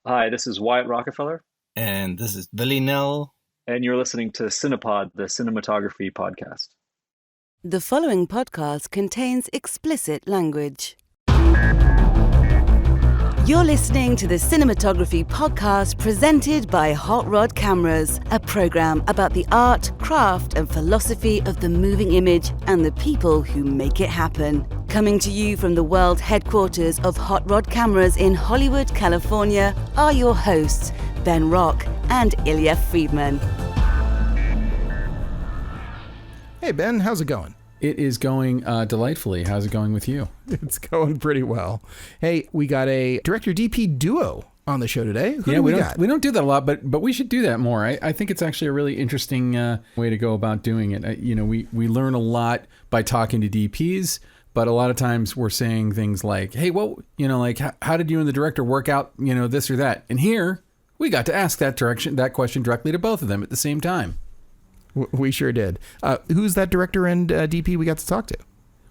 Hi, this is Wyatt Rockefeller, And this is Willie Nel. and you're listening to Cinepod, the cinematography podcast. The following podcast contains explicit language. You're listening to the Cinematography podcast presented by Hot Rod Cameras, a program about the art, craft, and philosophy of the moving image and the people who make it happen. Coming to you from the world headquarters of Hot Rod Cameras in Hollywood, California, are your hosts, Ben Rock and Ilya Friedman. Hey, Ben, how's it going? It is going delightfully. How's it going with you? It's going pretty well. Hey, we got a director-DP duo on the show today. Who do we got? We don't do that a lot, but we should do that more. I think it's actually a really interesting way to go about doing it. We learn a lot by talking to DPs, but a lot of times we're saying things like, hey, how did you and the director work out, this or that? And here we got to ask that question directly to both of them at the same time. We sure did. Who's that director and DP we got to talk to?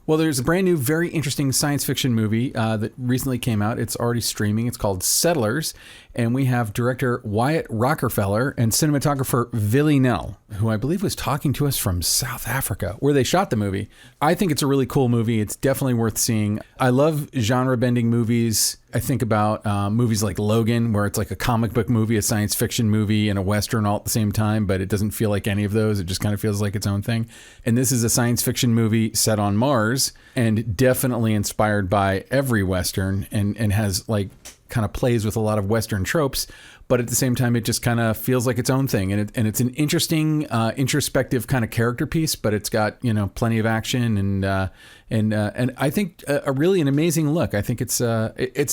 Well, there's a brand new, very interesting science fiction movie that recently came out. It's already streaming. It's called Settlers. And we have director Wyatt Rockefeller and cinematographer Willie Nel, who I believe was talking to us from South Africa, where they shot the movie. I think it's a really cool movie. It's definitely worth seeing. I love genre-bending movies. I think about movies like Logan, where it's like a comic book movie, a science fiction movie, and a Western all at the same time, but it doesn't feel like any of those. It just kind of feels like its own thing. And this is a science fiction movie set on Mars and definitely inspired by every Western and has like kind of plays with a lot of Western tropes, but at the same time, it just kind of feels like its own thing. And it's an interesting, introspective kind of character piece, but it's got, plenty of action and I think an amazing look. I think it's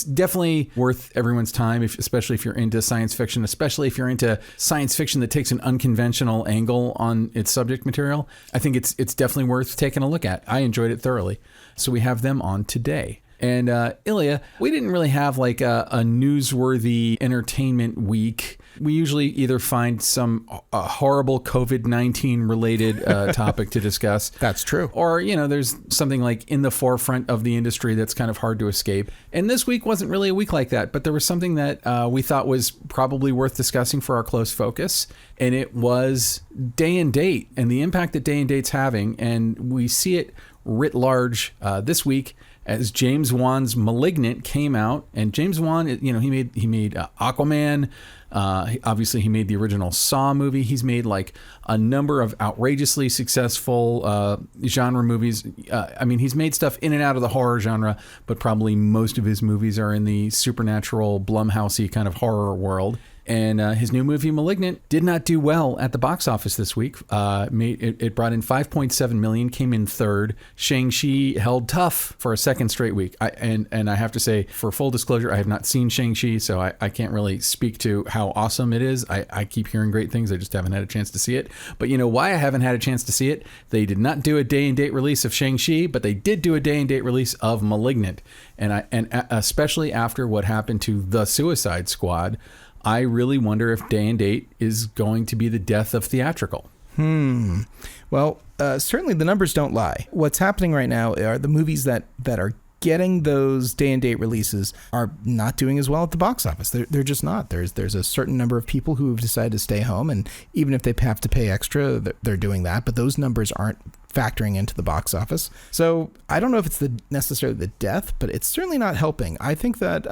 definitely worth everyone's time, especially if you're into science fiction, especially if you're into science fiction that takes an unconventional angle on its subject material. I think it's definitely worth taking a look at. I enjoyed it thoroughly. So we have them on today. And Ilya, we didn't really have like a newsworthy entertainment week. We usually either find some horrible COVID-19 related topic to discuss. That's true. Or, there's something like in the forefront of the industry that's kind of hard to escape. And this week wasn't really a week like that, but there was something that we thought was probably worth discussing for our close focus. And it was day and date and the impact that day and date's having. And we see it writ large this week as James Wan's *Malignant* came out. And James Wan, he made Aquaman. Obviously, he made the original Saw movie. He's made like a number of outrageously successful genre movies. He's made stuff in and out of the horror genre, but probably most of his movies are in the supernatural, Blumhousey kind of horror world. And his new movie, *Malignant*, did not do well at the box office this week. It brought in $5.7 million, came in third. Shang-Chi held tough for a second straight week. And I have to say, for full disclosure, I have not seen Shang-Chi, so I can't really speak to how awesome it is. I keep hearing great things. I just haven't had a chance to see it. But you know why I haven't had a chance to see it? They did not do a day-and-date release of Shang-Chi, but they did do a day-and-date release of *Malignant*. And especially after what happened to The Suicide Squad, I really wonder if day and date is going to be the death of theatrical. Well, certainly the numbers don't lie. What's happening right now are the movies that are getting those day and date releases are not doing as well at the box office. They're just not. There's a certain number of people who have decided to stay home, and even if they have to pay extra, they're doing that. But those numbers aren't factoring into the box office. So I don't know if it's necessarily the death, but it's certainly not helping. I think that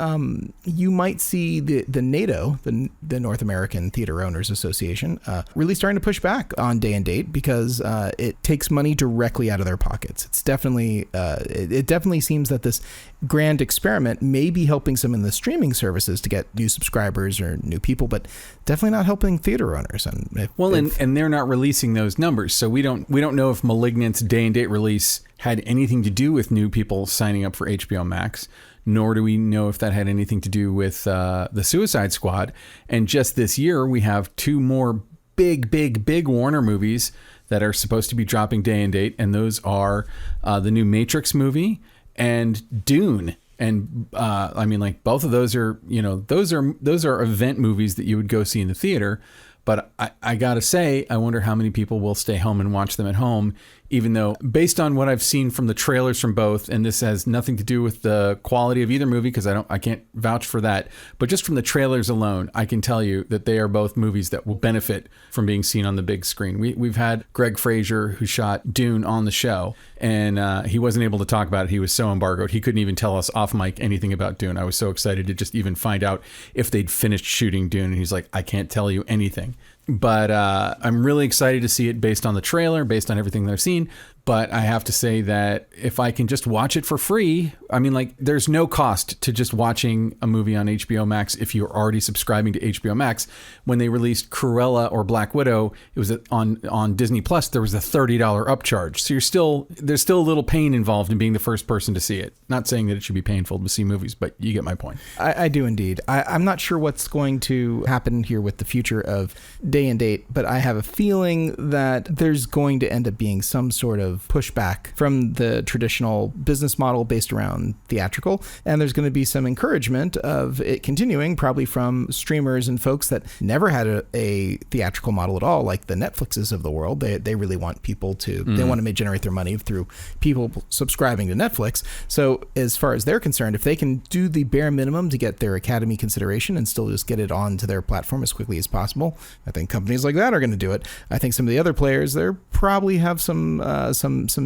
you might see the NATO, the North American Theater Owners Association, really starting to push back on day and date because it takes money directly out of their pockets. It's definitely it definitely seems that this grand experiment may be helping some in the streaming services to get new subscribers or new people, but definitely not helping theater owners. And they're not releasing those numbers, so we don't know if *Malignant's* day and date release had anything to do with new people signing up for HBO Max, nor do we know if that had anything to do with The Suicide Squad. And just this year, we have two more big Warner movies that are supposed to be dropping day and date, and those are the new Matrix movie and Dune. And both of those are, those are event movies that you would go see in the theater. But I gotta say, I wonder how many people will stay home and watch them at home, even though based on what I've seen from the trailers from both, and this has nothing to do with the quality of either movie because I can't vouch for that, but just from the trailers alone, I can tell you that they are both movies that will benefit from being seen on the big screen. We've had Greg Fraser, who shot Dune, on the show, and he wasn't able to talk about it. He was so embargoed. He couldn't even tell us off mic anything about Dune. I was so excited to just even find out if they'd finished shooting Dune, and he's like, I can't tell you anything. But I'm really excited to see it based on the trailer, based on everything that I've seen. But I have to say that if I can just watch it for free, I mean, like, there's no cost to just watching a movie on HBO Max if you're already subscribing to HBO Max. When they released Cruella or Black Widow, it was on Disney Plus, there was a $30 upcharge. So there's still a little pain involved in being the first person to see it. Not saying that it should be painful to see movies, but you get my point. I do indeed. I'm not sure what's going to happen here with the future of day and date, but I have a feeling that there's going to end up being some sort of pushback from the traditional business model based around theatrical, and there's going to be some encouragement of it continuing, probably from streamers and folks that never had a theatrical model at all, like the Netflixes of the world. They really want people to they want to generate their money through people subscribing to Netflix. So as far as they're concerned, if they can do the bare minimum to get their Academy consideration and still just get it onto their platform as quickly as possible, I think companies like that are going to do it. I think some of the other players there probably have some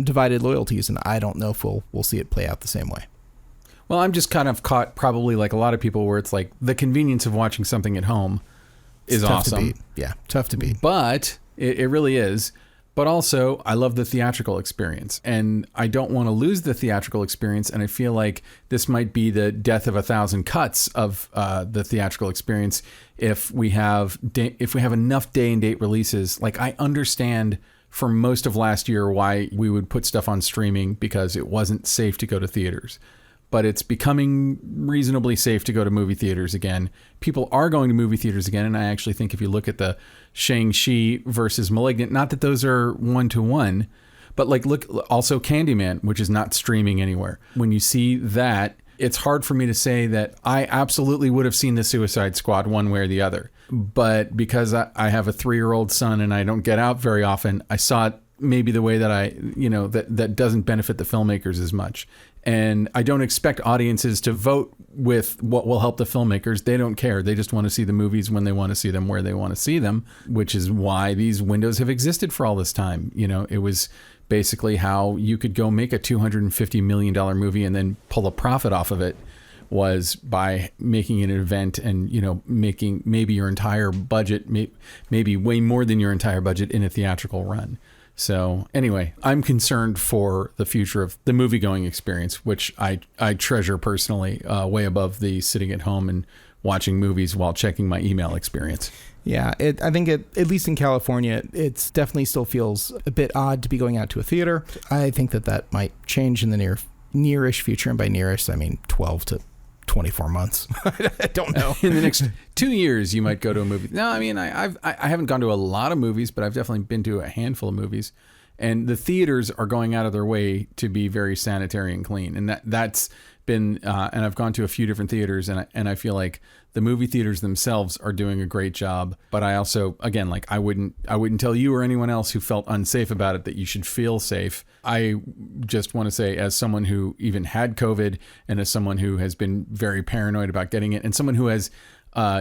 divided loyalties, and I don't know if we'll see it play out the same way. Well, I'm just kind of caught, probably like a lot of people, where it's like the convenience of watching something at home is tough awesome. to beat. Yeah, tough to beat. But it really is. But also, I love the theatrical experience, and I don't want to lose the theatrical experience. And I feel like this might be the death of 1,000 cuts of the theatrical experience if we have enough day and date releases. Like, I understand for most of last year why we would put stuff on streaming, because it wasn't safe to go to theaters. But it's becoming reasonably safe to go to movie theaters again. People are going to movie theaters again, and I actually think if you look at the Shang-Chi versus Malignant, not that those are one-to-one, but like, look, also Candyman, which is not streaming anywhere. When you see that, it's hard for me to say that I absolutely would have seen the Suicide Squad one way or the other. But because I have a 3-year-old son and I don't get out very often, I saw it maybe the way that that doesn't benefit the filmmakers as much. And I don't expect audiences to vote with what will help the filmmakers. They don't care. They just want to see the movies when they want to see them, where they want to see them, which is why these windows have existed for all this time. You know, it was basically how you could go make a $250 million movie and then pull a profit off of it, was by making an event and, you know, making maybe your entire budget, maybe way more than your entire budget in a theatrical run. So anyway, I'm concerned for the future of the movie-going experience, which I treasure personally, way above the sitting at home and watching movies while checking my email experience. Yeah, I think at least in California, it definitely still feels a bit odd to be going out to a theater. I think that might change in the nearish future, and by nearish, I mean 12 to 24 months. I don't know. In the next 2 years, you might go to a movie. No, I mean, I haven't gone to a lot of movies, but I've definitely been to a handful of movies. And the theaters are going out of their way to be very sanitary and clean. And that's been, and I've gone to a few different theaters, and I feel like the movie theaters themselves are doing a great job. But I also, again, like, I wouldn't tell you or anyone else who felt unsafe about it that you should feel safe. I just want to say, as someone who even had COVID, and as someone who has been very paranoid about getting it, and someone who has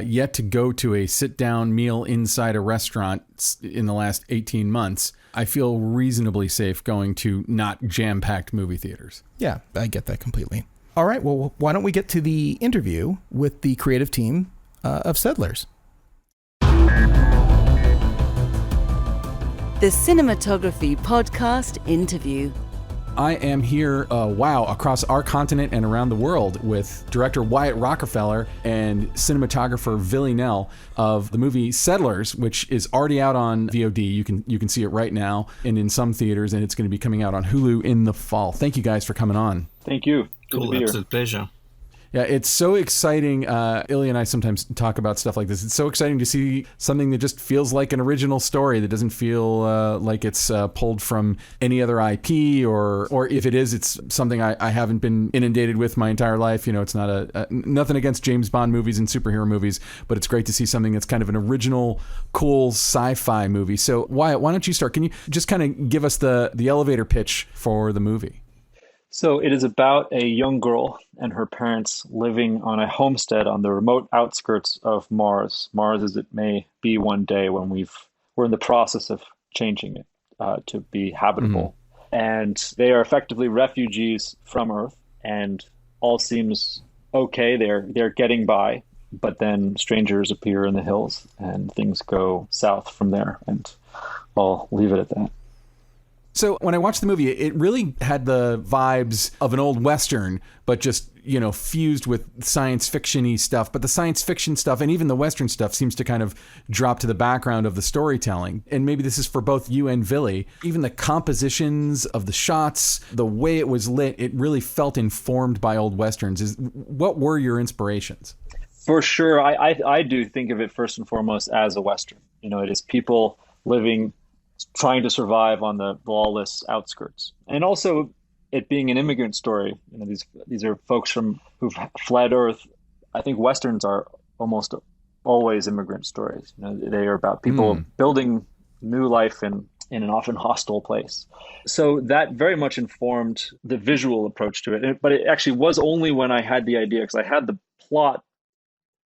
yet to go to a sit-down meal inside a restaurant in the last 18 months, I feel reasonably safe going to not jam-packed movie theaters. Yeah, I get that completely. All right, well, why don't we get to the interview with the creative team of Settlers? The Cinematography Podcast Interview. I am here, across our continent and around the world with director Wyatt Rockefeller and cinematographer Willie Nel of the movie Settlers, which is already out on VOD. You can see it right now and in some theaters, and it's going to be coming out on Hulu in the fall. Thank you guys for coming on. Thank you. Good to Cool, be here. absolute pleasure. Yeah, it's so exciting. Ilya and I sometimes talk about stuff like this. It's so exciting to see something that just feels like an original story that doesn't feel like it's pulled from any other IP, or if it is, it's something I haven't been inundated with my entire life. You know, it's not nothing against James Bond movies and superhero movies, but it's great to see something that's kind of an original, cool sci-fi movie. So Wyatt, why don't you start? Can you just kind of give us the elevator pitch for the movie? So it is about a young girl and her parents living on a homestead on the remote outskirts of Mars. Mars as it may be one day when we're in the process of changing it to be habitable. And they are effectively refugees from Earth, and all seems okay. They're getting by, but then strangers appear in the hills and things go south from there. And I'll leave it at that. So when I watched the movie, it really had the vibes of an old Western, but just, you know, fused with science fiction-y stuff. But the science fiction stuff and even the Western stuff seems to kind of drop to the background of the storytelling. And maybe this is for both you and Willie. Even the compositions of the shots, the way it was lit, it really felt informed by old Westerns. What were your inspirations? For sure. I do think of it first and foremost as a Western. You know, it is people living, trying to survive on the lawless outskirts, and also it being an immigrant story. You know, these are folks who've fled Earth. I think Westerns are almost always immigrant stories. You know, they are about people building new life in an often hostile place. So that very much informed the visual approach to it. But it actually was only when I had the idea, because I had the plot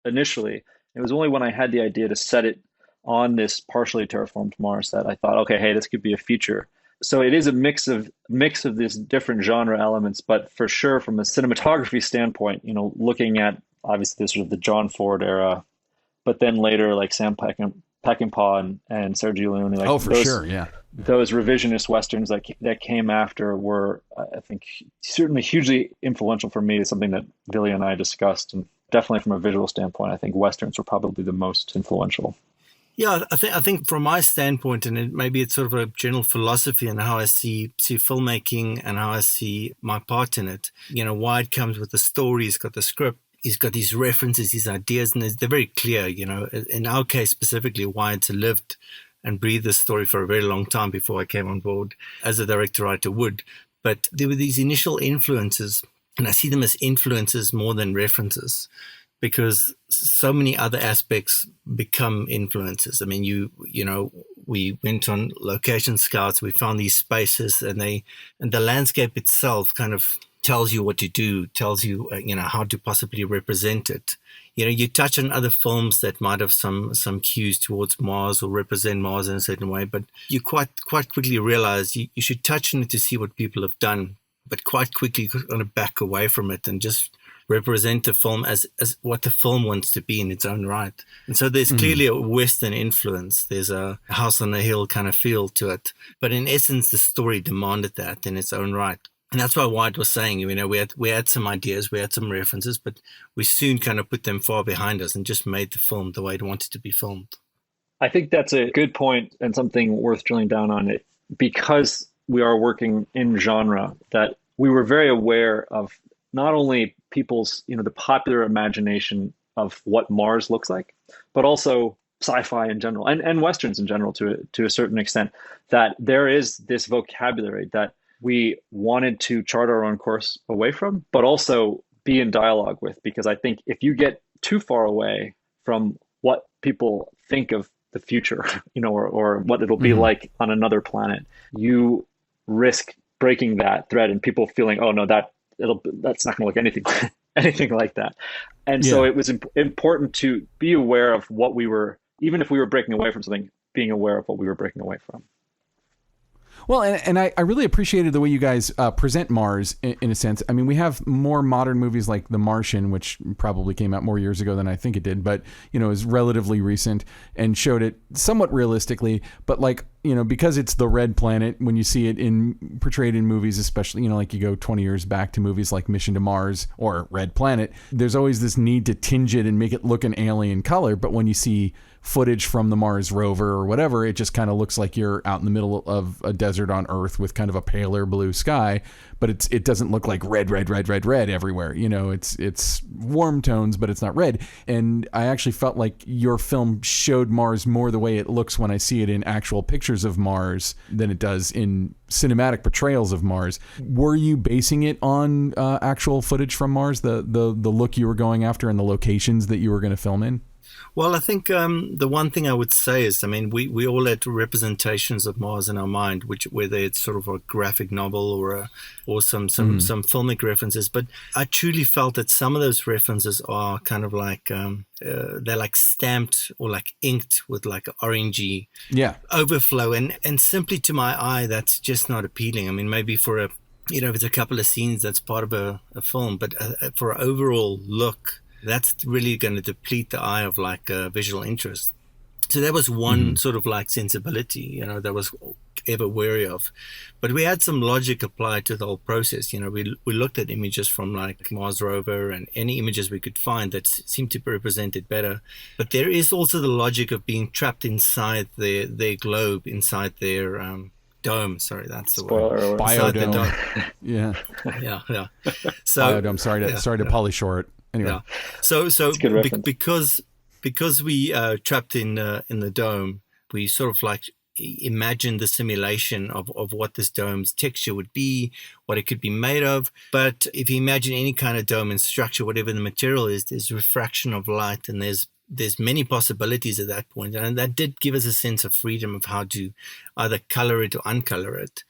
initially. It was only when I had the idea to set it on this partially terraformed Mars that I thought, okay, hey, this could be a feature. So it is a mix of these different genre elements, but for sure, from a cinematography standpoint, you know, looking at obviously this sort of the John Ford era, but then later like Sam Peckinpah and Sergio Leone, like those revisionist westerns that came after were, I think, certainly hugely influential for me. It's something that Willie and I discussed, and definitely from a visual standpoint, I think westerns were probably the most influential. Yeah, I think from my standpoint, and maybe it's sort of a general philosophy in how I see filmmaking and how I see my part in it. You know, Wyatt comes with the story, he's got the script, he's got these references, these ideas, and they're very clear. You know, in our case specifically, Wyatt lived and breathed this story for a very long time before I came on board, as a director-writer would. But there were these initial influences, and I see them as influences more than references, because so many other aspects become influences. I mean, you know, we went on location scouts, we found these spaces, and the landscape itself kind of tells you what to do, tells you, you know, how to possibly represent it. You know, you touch on other films that might have some cues towards Mars or represent Mars in a certain way, but you quite quickly realize you should touch on it to see what people have done, but quite quickly you're going to back away from it and just represent the film as what the film wants to be in its own right. And so there's clearly a Western influence. There's a house on a hill kind of feel to it. But in essence, the story demanded that in its own right. And that's why Wyatt was saying, you know, we had some ideas, we had some references, but we soon kind of put them far behind us and just made the film the way it wanted to be filmed. I think that's a good point and something worth drilling down on it, because we are working in genre, that we were very aware of not only people's, you know, the popular imagination of what Mars looks like, but also sci-fi in general and Westerns in general to a certain extent, that there is this vocabulary that we wanted to chart our own course away from, but also be in dialogue with. Because I think if you get too far away from what people think of the future, you know, or what it'll be like on another planet, you risk breaking that thread and people feeling, oh no, that's not going to look anything like that. And so it was important to be aware of what we were, even if we were breaking away from something, being aware of what we were breaking away from. Well, and I really appreciated the way you guys present Mars in a sense. I mean, we have more modern movies like The Martian, which probably came out more years ago than I think it did, but, you know, is relatively recent and showed it somewhat realistically. But like, you know, because it's the red planet, when you see it portrayed in movies, especially, you know, like you go 20 years back to movies like Mission to Mars or Red Planet, there's always this need to tinge it and make it look an alien color. But when you see footage from the Mars rover or whatever. It just kind of looks like you're out in the middle of a desert on Earth with kind of a paler blue sky, but it doesn't look like red everywhere. It's warm tones, but it's not red. And I actually felt like your film showed Mars more the way it looks when I see it in actual pictures of Mars than it does in cinematic portrayals of Mars. Were you basing it on actual footage from Mars, the look you were going after and the locations that you were going to film in? Well, I think the one thing I would say is, I mean, we all had representations of Mars in our mind, whether it's sort of a graphic novel or some filmic references. But I truly felt that some of those references are kind of like they're like stamped or like inked with like an orangey overflow, and simply to my eye, that's just not appealing. I mean, maybe for if it's a couple of scenes that's part of a film, but for an overall look, that's really going to deplete the eye of like visual interest. So that was one sort of like sensibility, that was ever wary of. But we had some logic applied to the whole process. We looked at images from like Mars rover and any images we could find that seemed to represent it better. But there is also the logic of being trapped inside their globe, inside their dome. Sorry, that's the word. Biodome. Yeah. Yeah. So biodome. Sorry to polyshore it. Anyway. Yeah. So because we trapped in the dome, we sort of like imagined the simulation of what this dome's texture would be, what it could be made of. But if you imagine any kind of dome and structure, whatever the material is, there's refraction of light, and there's many possibilities at that point. And that did give us a sense of freedom of how to either color it or uncolor it.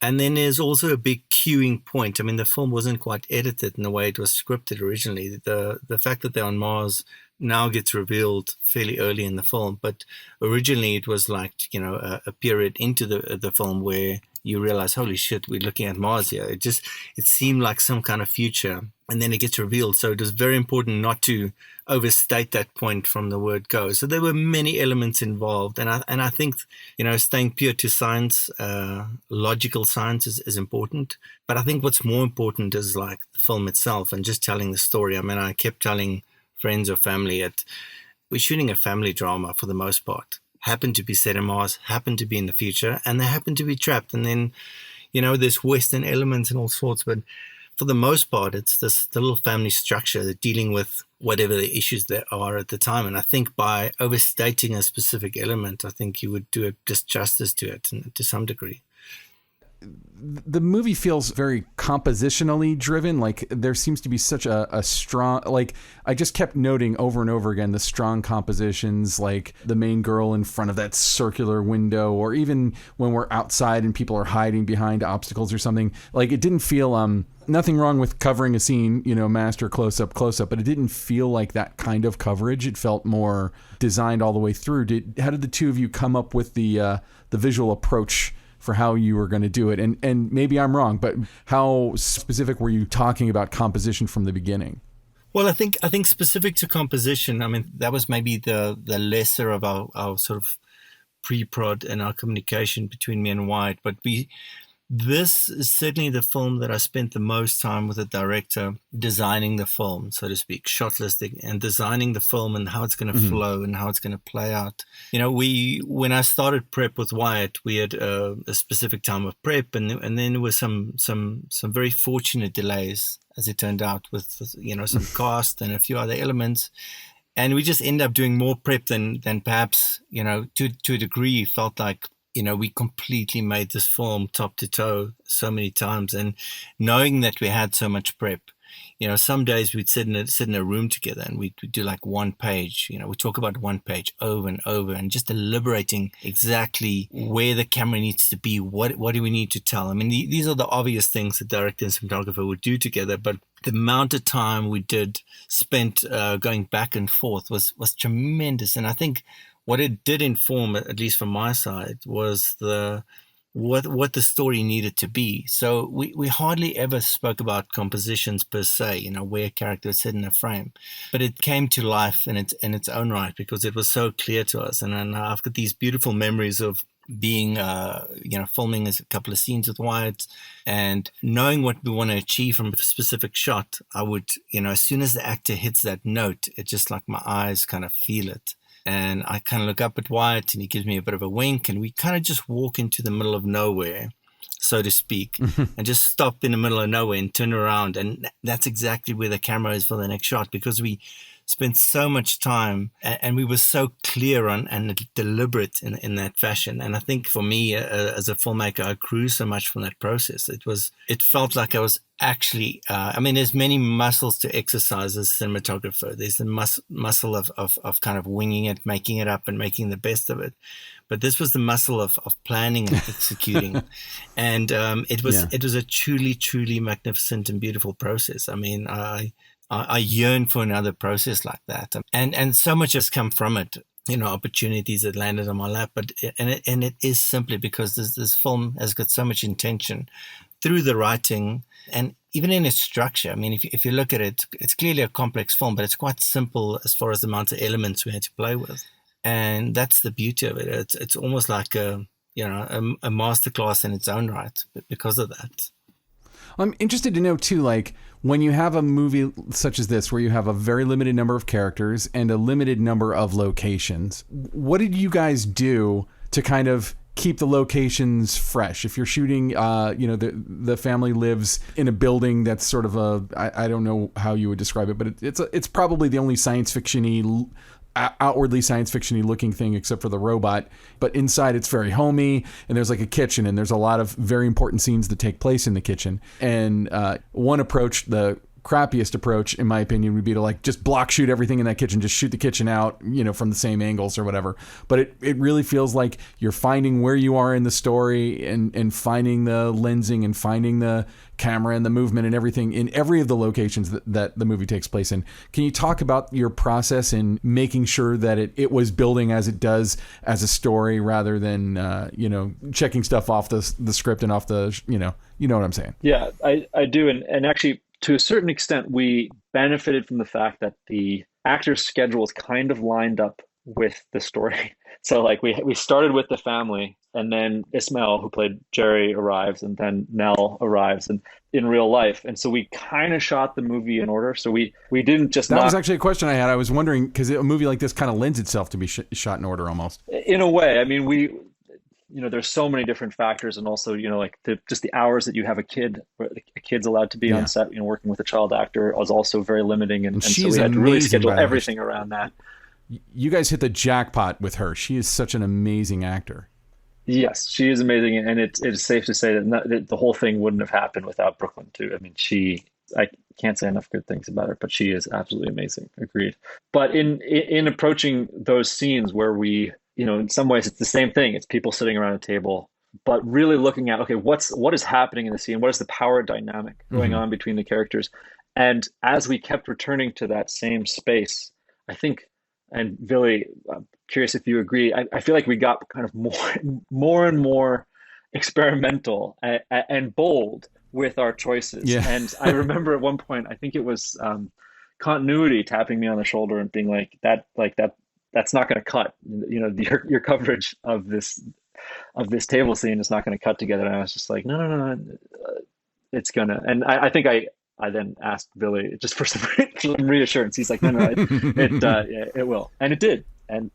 And then there's also a big cueing point. I mean, the film wasn't quite edited in the way it was scripted originally. The fact that they're on Mars now gets revealed fairly early in the film, but originally it was like, a period into the film where you realize, holy shit, we're looking at Mars here. It seemed like some kind of future, and then it gets revealed. So it was very important not to overstate that point from the word go. So there were many elements involved, and I think staying pure to science, logical science is important. But I think what's more important is like the film itself and just telling the story. I mean, I kept telling friends or family we're shooting a family drama for the most part. Happened to be set in Mars, happened to be in the future, and they happen to be trapped. And then, there's Western elements and all sorts, but for the most part, it's the little family structure dealing with whatever the issues there are at the time. And I think by overstating a specific element, I think you would do a disjustice to it to some degree. The movie feels very compositionally driven. Like there seems to be such a strong, like I just kept noting over and over again, the strong compositions, like the main girl in front of that circular window, or even when we're outside and people are hiding behind obstacles or something. Like it didn't feel, nothing wrong with covering a scene, master close up, but it didn't feel like that kind of coverage. It felt more designed all the way through. How did the two of you come up with the visual approach for how you were going to do it? And maybe I'm wrong, but how specific were you talking about composition from the beginning? Well, I think specific to composition, I mean, that was maybe the lesser of our sort of pre-prod and our communication between me and Wyatt. But this is certainly the film that I spent the most time with the director designing the film, so to speak, shot listing and designing the film and how it's going to flow and how it's going to play out. When I started prep with Wyatt, we had a specific time of prep, and then there was some very fortunate delays, as it turned out, with some cast and a few other elements. And we just ended up doing more prep than perhaps, to a degree, felt like, we completely made this film top to toe so many times. And knowing that we had so much prep, some days we'd sit in a room together and we'd do like one page, we talk about one page over and over and just deliberating exactly where the camera needs to be. What do we need to tell? I mean, these are the obvious things the director and cinematographer would do together, but the amount of time we spent going back and forth was tremendous. And I think what it did inform, at least from my side, was what the story needed to be. So we hardly ever spoke about compositions per se, where a character is set in a frame, but it came to life in its own right because it was so clear to us. And I've got these beautiful memories of being, filming a couple of scenes with Wyatt and knowing what we want to achieve from a specific shot. I would, as soon as the actor hits that note, it just like my eyes kind of feel it. And I kind of look up at Wyatt and he gives me a bit of a wink, and we kind of just walk into the middle of nowhere, so to speak, and just stop in the middle of nowhere and turn around. And that's exactly where the camera is for the next shot, because we spent so much time and we were so clear on and deliberate in that fashion. And I think for me, as a filmmaker, I grew so much from that process. It felt like I was actually, there's many muscles to exercise as a cinematographer. There's the muscle of kind of winging it, making it up and making the best of it. But this was the muscle of planning and executing. And it was a truly, truly magnificent and beautiful process. I mean, I yearn for another process like that. And so much has come from it, opportunities that landed on my lap. But it is simply because this film has got so much intention through the writing and even in its structure. I mean, if you look at it, it's clearly a complex film, but it's quite simple as far as the amount of elements we had to play with. And that's the beauty of it. It's almost like a masterclass in its own right because of that. I'm interested to know too, like when you have a movie such as this, where you have a very limited number of characters and a limited number of locations, what did you guys do to kind of keep the locations fresh? If you're shooting, the family lives in a building that's sort of I don't know how you would describe it, but it's probably the only science fiction-y, outwardly science fiction-y looking thing except for the robot, but inside it's very homey, and there's like a kitchen, and there's a lot of very important scenes that take place in the kitchen. And one approach, the crappiest approach in my opinion, would be to like just block shoot everything in that kitchen, just shoot the kitchen out, from the same angles or whatever. But it really feels like you're finding where you are in the story and finding the lensing and finding the camera and the movement and everything in every of the locations that the movie takes place in. Can you talk about your process in making sure that it was building as it does as a story, rather than checking stuff off the script and off the you know what I'm saying? Yeah, I do, and actually, to a certain extent, we benefited from the fact that the actors' schedules kind of lined up with the story. So like we started with the family, and then Ismail, who played Jerry, arrives, and then Nel arrives and in real life. And so we kind of shot the movie in order. So we didn't just That was actually a question I had. I was wondering, because a movie like this kind of lends itself to be shot in order almost. In a way. I mean, there's so many different factors, and also, like just the hours that you have a kid's allowed to be on set, working with a child actor is also very limiting. And so we had to really schedule everything around that. You guys hit the jackpot with her. She is such an amazing actor. Yes, she is amazing. And it's safe to say that the whole thing wouldn't have happened without Brooklyn too. I mean, I can't say enough good things about her, but she is absolutely amazing. Agreed. But in approaching those scenes where we, in some ways it's the same thing. It's people sitting around a table, but really looking at, okay, what is happening in the scene? What is the power dynamic going on between the characters? And as we kept returning to that same space, I think, and Willie, I'm curious if you agree, I feel like we got kind of more and more experimental and bold with our choices. Yeah. And I remember at one point, I think it was continuity tapping me on the shoulder and being like, that's not going to cut. Your coverage of this table scene is not going to cut together. And I was just like, no, it's gonna. And I think I then asked Willie just for some reassurance. He's like, no, it will, and it did. And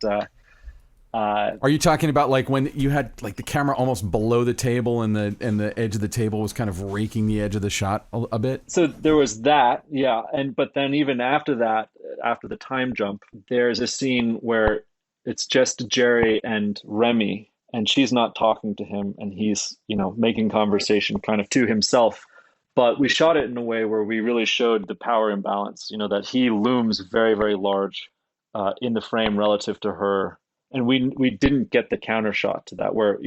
are you talking about like when you had like the camera almost below the table and the edge of the table was kind of raking the edge of the shot a bit? So there was that, yeah. But then even after that, after the time jump, there's a scene where it's just Jerry and Remmy, and she's not talking to him, and he's making conversation kind of to himself. But we shot it in a way where we really showed the power imbalance, that he looms very, very large in the frame relative to her. And we didn't get the counter shot to that where,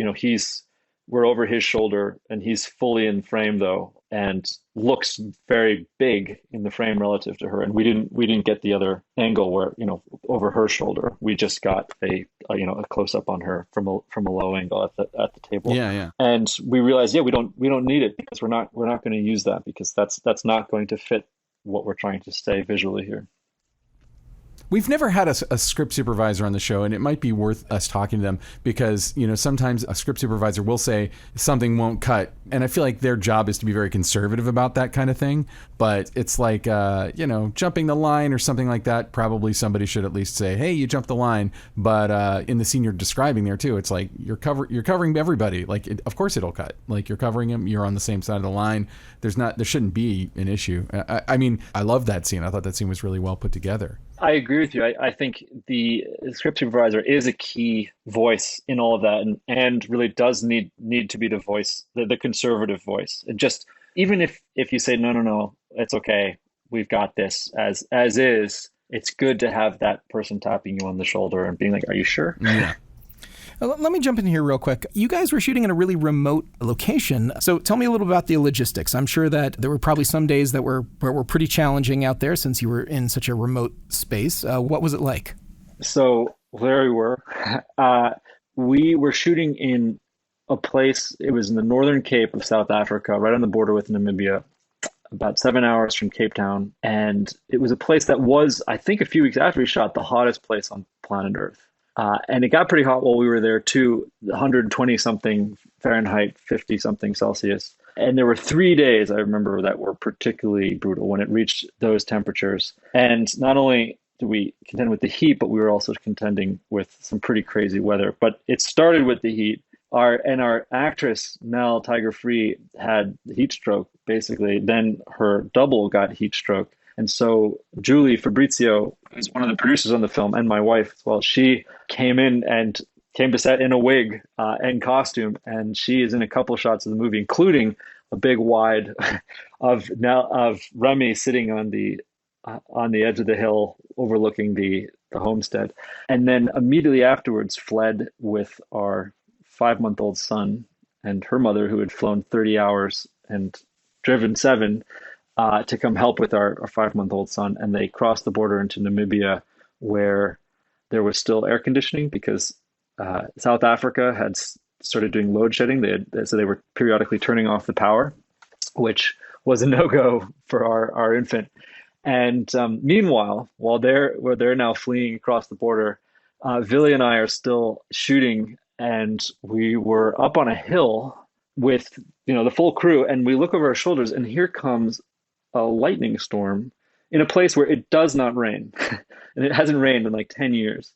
we're over his shoulder and he's fully in frame though, and looks very big in the frame relative to her. And we didn't get the other angle where, over her shoulder. We just got a close up on her from a low angle at the table. Yeah. And we realized, we don't need it because we're not going to use that because that's not going to fit what we're trying to say visually here. We've never had a script supervisor on the show, and it might be worth us talking to them because, sometimes a script supervisor will say something won't cut. And I feel like their job is to be very conservative about that kind of thing. But it's like, jumping the line or something like that. Probably somebody should at least say, hey, you jumped the line. But in the scene you're describing there, too, it's like you're covering everybody. Like, of course it'll cut. Like, you're covering them. You're on the same side of the line. There shouldn't be an issue. I mean, I love that scene. I thought that scene was really well put together. I agree with you. I think the script supervisor is a key voice in all of that, and really does need to be the voice, the conservative voice. And just even if you say no, it's okay, we've got this as is. It's good to have that person tapping you on the shoulder and being like, "Are you sure?" Yeah. Let me jump in here real quick. You guys were shooting in a really remote location. So tell me a little about the logistics. I'm sure that there were probably some days that were pretty challenging out there since you were in such a remote space. What was it like? So there we were. We were shooting in a place, it was in the northern Cape of South Africa, right on the border with Namibia, about 7 hours from Cape Town. And it was a place that was, I think a few weeks after we shot, the hottest place on planet Earth. And it got pretty hot while we were there too, 120 something Fahrenheit, 50 something Celsius. And there were 3 days I remember that were particularly brutal when it reached those temperatures. And not only did we contend with the heat, but we were also contending with some pretty crazy weather. But it started with the heat. Our actress, Nel Tiger Free, had heat stroke, basically. Then her double got heat stroke. And so Julie Fabrizio, who's one of the producers on the film, and my wife as well, she came to set in a wig and costume, and she is in a couple shots of the movie, including a big wide of Remmy sitting on the edge of the hill overlooking the homestead, and then immediately afterwards fled with our 5-month-old son and her mother, who had flown 30 hours and driven 7. To come help with our 5-month-old son. And they crossed the border into Namibia, where there was still air conditioning because South Africa had started doing load shedding. So they were periodically turning off the power, which was a no-go for our infant. And meanwhile, while they're now fleeing across the border, Willie and I are still shooting, and we were up on a hill with the full crew, and we look over our shoulders, and here comes a lightning storm in a place where it does not rain. And it hasn't rained in like 10 years.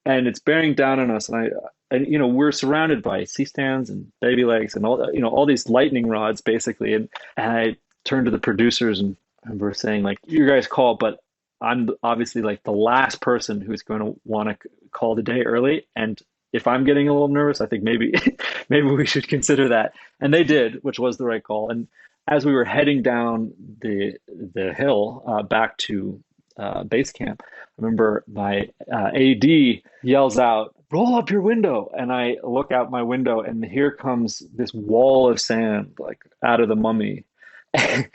And it's bearing down on us. And we're surrounded by C-stands and baby legs and all these lightning rods, basically. And I turned to the producers and we're saying, like, you guys call, but I'm obviously like the last person who's going to want to call the day early. And if I'm getting a little nervous, I think maybe we should consider that. And they did, which was the right call. And as we were heading down the hill back to base camp, I remember my AD yells out, "Roll up your window!" And I look out my window, and here comes this wall of sand, like out of The Mummy, and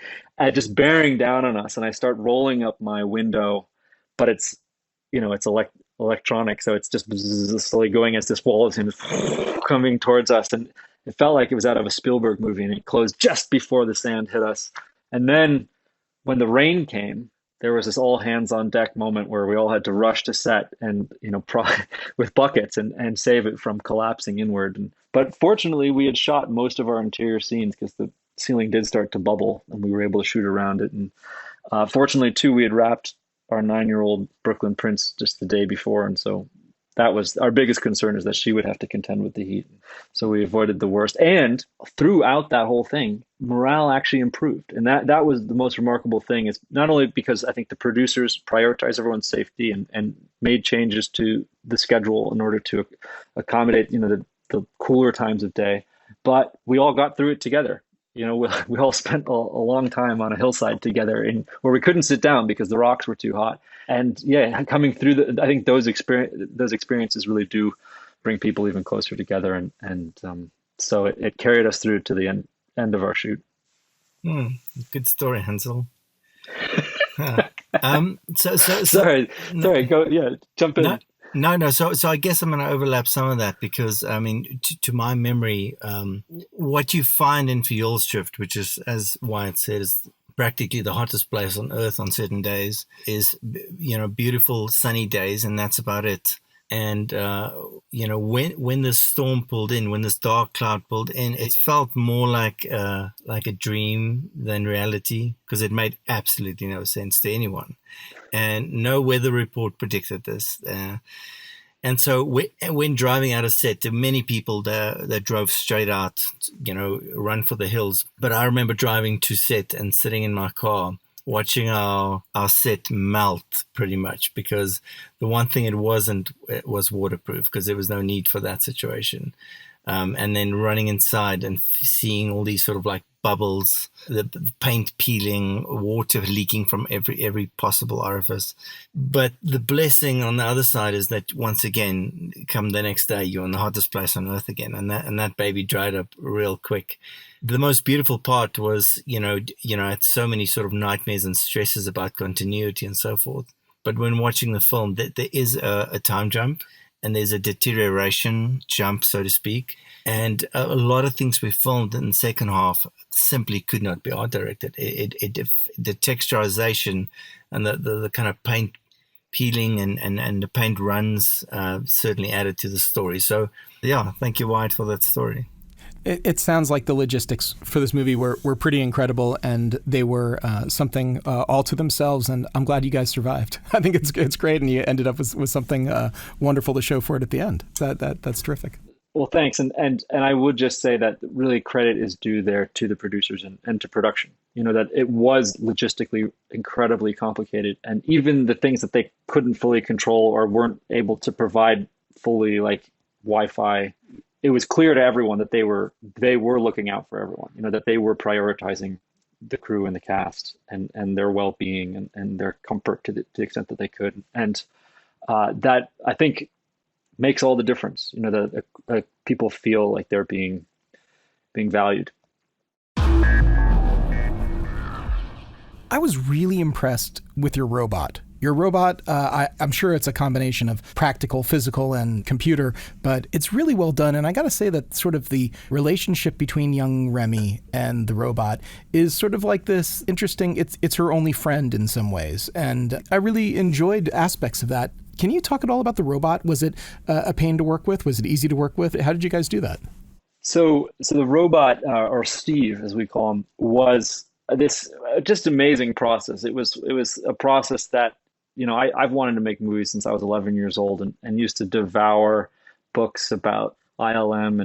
just bearing down on us. And I start rolling up my window, but it's electronic, so it's just slowly going as this wall of sand coming towards us. And it felt like it was out of a Spielberg movie, and it closed just before the sand hit us. And then when the rain came, there was this all hands on deck moment where we all had to rush to set and, with buckets and save it from collapsing inward. But fortunately, we had shot most of our interior scenes because the ceiling did start to bubble, and we were able to shoot around it. And fortunately, too, we had wrapped our 9-year-old Brooklyn Prince just the day before. And so that was our biggest concern, is that she would have to contend with the heat. So we avoided the worst. And throughout that whole thing, morale actually improved. And that was the most remarkable thing, is not only because I think the producers prioritized everyone's safety and made changes to the schedule in order to accommodate, the cooler times of day, but we all got through it together. We all spent a long time on a hillside together where we couldn't sit down because the rocks were too hot. And yeah, coming through I think those experiences really do bring people even closer together. And so it carried us through to the end of our shoot. Good story, Hansel. Sorry, go, yeah, jump in. No. So I guess I'm going to overlap some of that because, I mean, to my memory, what you find in Fjolsdrift, which is, as Wyatt said, is practically the hottest place on earth on certain days is, beautiful sunny days, and that's about it. And, when the storm pulled in, when this dark cloud pulled in, it felt more like a dream than reality, because it made absolutely no sense to anyone. And no weather report predicted this. And so when driving out of set, there were many people that drove straight out, run for the hills. But I remember driving to set and sitting in my car, watching our set melt pretty much, because the one thing it was waterproof, because there was no need for that situation. And then running inside and seeing all these sort of like bubbles, the paint peeling, water leaking from every possible orifice. But the blessing on the other side is that once again, come the next day, you're in the hottest place on earth again, and that baby dried up real quick. The most beautiful part was, I had so many sort of nightmares and stresses about continuity and so forth. But when watching the film, there is a time jump, and there's a deterioration jump, so to speak. And a lot of things we filmed in the second half simply could not be art directed. The texturization and the kind of paint peeling and the paint runs certainly added to the story. So, yeah, thank you, Wyatt, for that story. It sounds like the logistics for this movie were pretty incredible, and they were something all to themselves, and I'm glad you guys survived. I think it's great, and you ended up with something wonderful to show for it at the end. That's terrific. Well, thanks. And I would just say that really credit is due there to the producers and to production. That it was logistically incredibly complicated, and even the things that they couldn't fully control or weren't able to provide fully, like Wi-Fi, it was clear to everyone that they were looking out for everyone, that they were prioritizing the crew and the cast and their well-being and their comfort to the extent that they could. And that, I think, makes all the difference, that people feel like they're being valued. I was really impressed with your robot. Your robot, I'm sure it's a combination of practical, physical, and computer, but it's really well done. And I got to say that sort of the relationship between young Remmy and the robot is sort of like this interesting, it's her only friend in some ways. And I really enjoyed aspects of that. Can you talk at all about the robot? Was it a pain to work with? Was it easy to work with? How did you guys do that? So the robot, or Steve, as we call him, was this just amazing process. It was a process that, I've wanted to make movies since I was 11 years old and used to devour books about ILM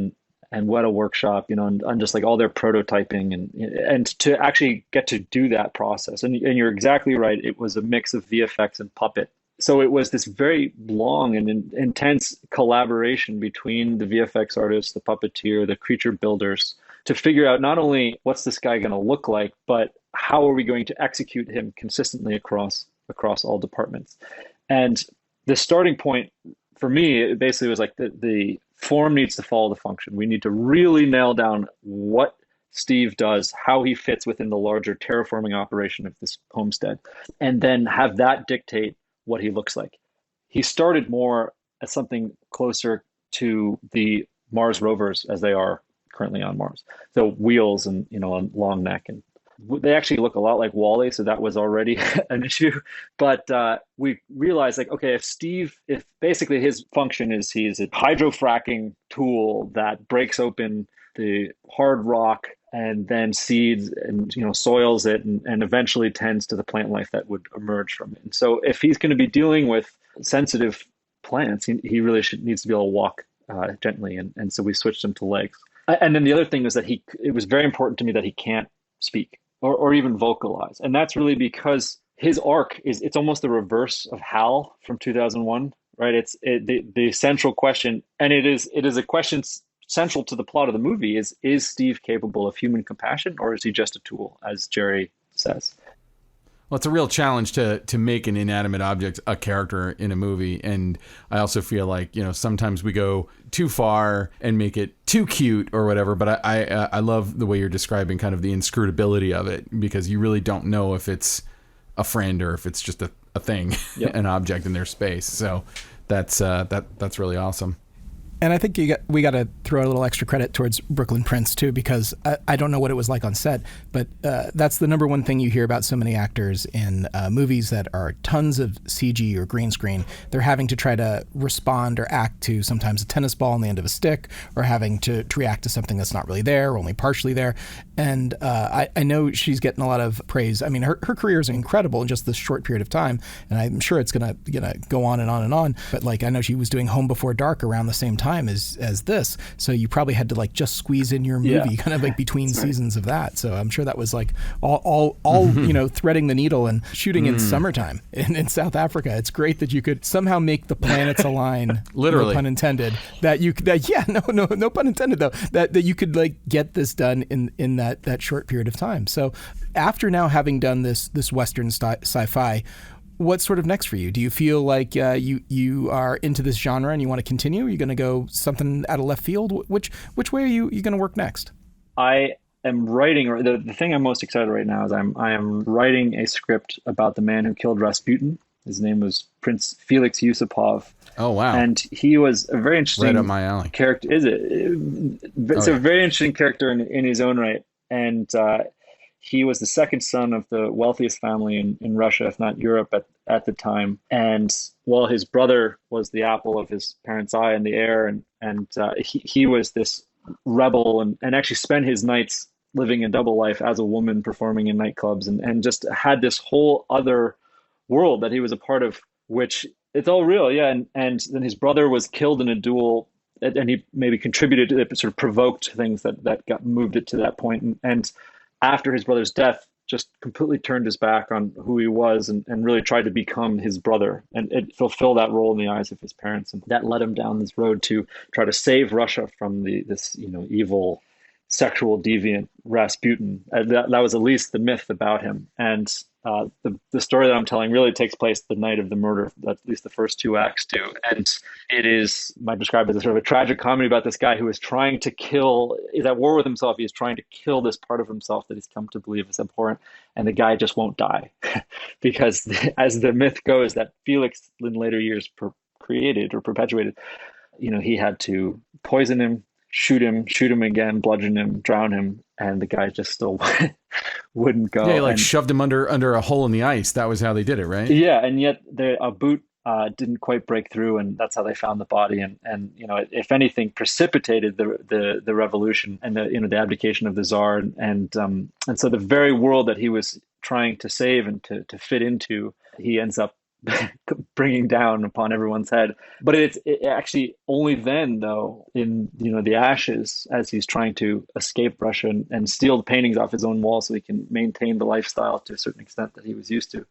and Weta Workshop, and just like all their prototyping and to actually get to do that process. And you're exactly right. It was a mix of VFX and puppet. So it was this very long and intense collaboration between the VFX artists, the puppeteer, the creature builders, to figure out not only what's this guy going to look like, but how are we going to execute him consistently across all departments. And the starting point for me, it basically was like the form needs to follow the function. We need to really nail down what Steve does, how he fits within the larger terraforming operation of this homestead, and then have that dictate what he looks like. He started more as something closer to the Mars rovers as they are currently on Mars. So wheels and, a long neck, and they actually look a lot like Wally. So that was already an issue. But we realized, like, okay, if basically his function is he's a hydrofracking tool that breaks open the hard rock and then seeds and soils it and eventually tends to the plant life that would emerge from it. And so if he's going to be dealing with sensitive plants, he really needs to be able to walk gently. And so we switched him to legs. And then the other thing was that it was very important to me that he can't speak or even vocalize. And that's really because his arc it's almost the reverse of Hal from 2001, right? It's the central question, and it is a question central to the plot of the movie is Steve capable of human compassion, or is he just a tool, as Jerry says? Well, it's a real challenge to make an inanimate object a character in a movie. And I also feel like, sometimes we go too far and make it too cute or whatever. But I love the way you're describing kind of the inscrutability of it, because you really don't know if it's a friend or if it's just a thing, yep. An object in their space. So that's really awesome. And I think we got to throw a little extra credit towards Brooklyn Prince too, because I don't know what it was like on set, but that's the number one thing you hear about so many actors in movies that are tons of CG or green screen. They're having to try to respond or act to sometimes a tennis ball on the end of a stick, or having to react to something that's not really there, or only partially there. And I know she's getting a lot of praise. I mean, her career is incredible in just this short period of time, and I'm sure it's gonna go on and on and on. But like, I know she was doing Home Before Dark around the same time as this, so you probably had to like just squeeze in your movie kind of like between seasons of that. So I'm sure that was like all threading the needle and shooting in summertime in South Africa. It's great that you could somehow make the planets align, literally, no pun intended, no pun intended though, that you could like get this done in that short period of time. So after now having done this Western sci-fi, what's sort of next for you? Do you feel like you are into this genre and you want to continue? Are you going to go something out of left field? Which way are you going to work next? I am writing, or the thing I'm most excited right now is I am writing a script about the man who killed Rasputin. His name was Prince Felix Yusupov. Oh, wow. And he was a very interesting right up my alley. Character. Is it? It's a very interesting character in his own right. And he was the second son of the wealthiest family in Russia, if not Europe, at the time. And while his brother was the apple of his parents' eye and the heir, and he was this rebel and actually spent his nights living a double life as a woman, performing in nightclubs, and just had this whole other world that he was a part of, which it's all real. Yeah. And then his brother was killed in a duel, and he maybe contributed to it, sort of provoked things that got moved it to that point. And after his brother's death, just completely turned his back on who he was and really tried to become his brother and fulfill that role in the eyes of his parents. And that led him down this road to try to save Russia from this evil sexual deviant Rasputin. That was at least the myth about him. And the story that I'm telling really takes place the night of the murder, at least the first two acts do. And it is, might describe it as sort of a tragic comedy about this guy who is trying to kill, is at war with himself. He is trying to kill this part of himself that he's come to believe is abhorrent. And the guy just won't die because as the myth goes that Felix in later years created or perpetuated, he had to poison him, shoot him again, bludgeon him, drown him, and the guy just still wouldn't go. Yeah, he shoved him under a hole in the ice. That was how they did it, right? Yeah, and yet a boot didn't quite break through, and that's how they found the body. And if anything, precipitated the revolution and the abdication of the Tsar. And so the very world that he was trying to save and to fit into, he ends up bringing down upon everyone's head. But it actually only then, though, in the ashes, as he's trying to escape Russia and steal the paintings off his own wall so he can maintain the lifestyle to a certain extent that he was used to,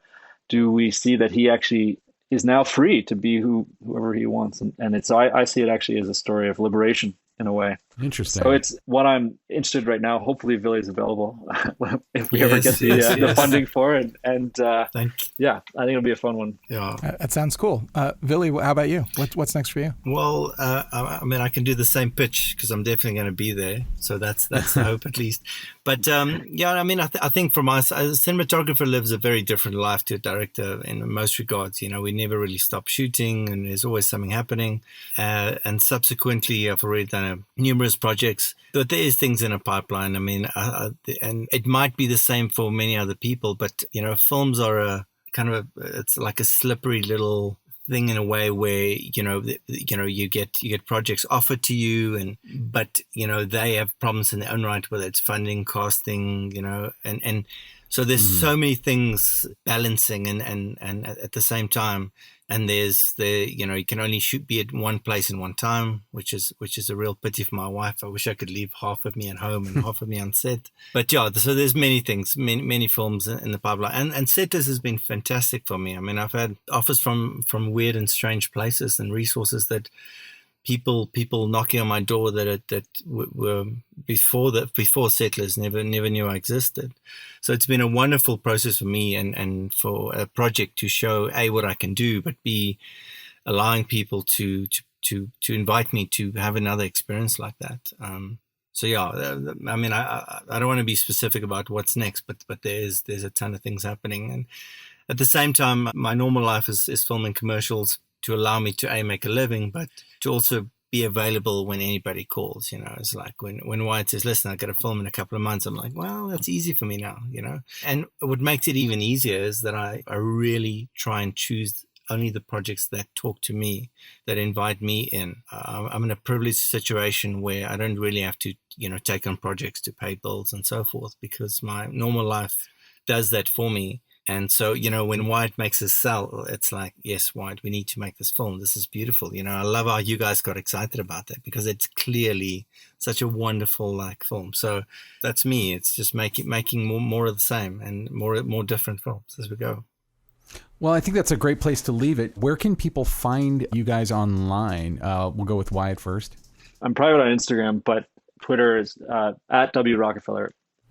do we see that he actually is now free to be whoever he wants. And it's I see it actually as a story of liberation in a way. Interesting. So it's what I'm interested right now. Hopefully Billy is available if we ever get the funding for it. And Thank you. Yeah, I think it'll be a fun one. Yeah, that sounds cool. Billy, how about you? What's next for you? Well, I can do the same pitch because I'm definitely going to be there. So that's the hope at least. But I think from us, a cinematographer lives a very different life to a director in most regards. We never really stop shooting, and there's always something happening. And subsequently, I've already done numerous projects, but there is things in a pipeline. And it might be the same for many other people, but films are a kind of it's like a slippery little thing in a way where you get projects offered to you, but they have problems in their own right, whether it's funding, casting, and so there's so many things balancing and at the same time. And there's you can only be at one place in one time, which is a real pity for my wife. I wish I could leave half of me at home and half of me on set. But yeah, so there's many things, many films in the pipeline. And setlist has been fantastic for me. I've had offers from weird and strange places and resources that people knocking on my door that were before settlers never knew I existed. So it's been a wonderful process for me and for a project to show A, what I can do, but B, allowing people to invite me to have another experience like that. So yeah, I don't want to be specific about what's next, but there's a ton of things happening. And at the same time, my normal life is filming commercials to allow me to make a living, but to also be available when anybody calls. It's like when Wyatt says, listen, I got to film in a couple of months. I'm like, well, that's easy for me now, And what makes it even easier is that I really try and choose only the projects that talk to me, that invite me in. I'm in a privileged situation where I don't really have to, take on projects to pay bills and so forth, because my normal life does that for me. And so, when Wyatt makes us sell, it's like, yes, Wyatt, we need to make this film. This is beautiful. I love how you guys got excited about that, because it's clearly such a wonderful film. So that's me. It's just making more of the same and more different films as we go. Well, I think that's a great place to leave it. Where can people find you guys online? We'll go with Wyatt first. I'm private on Instagram, but Twitter is at W Rockefeller.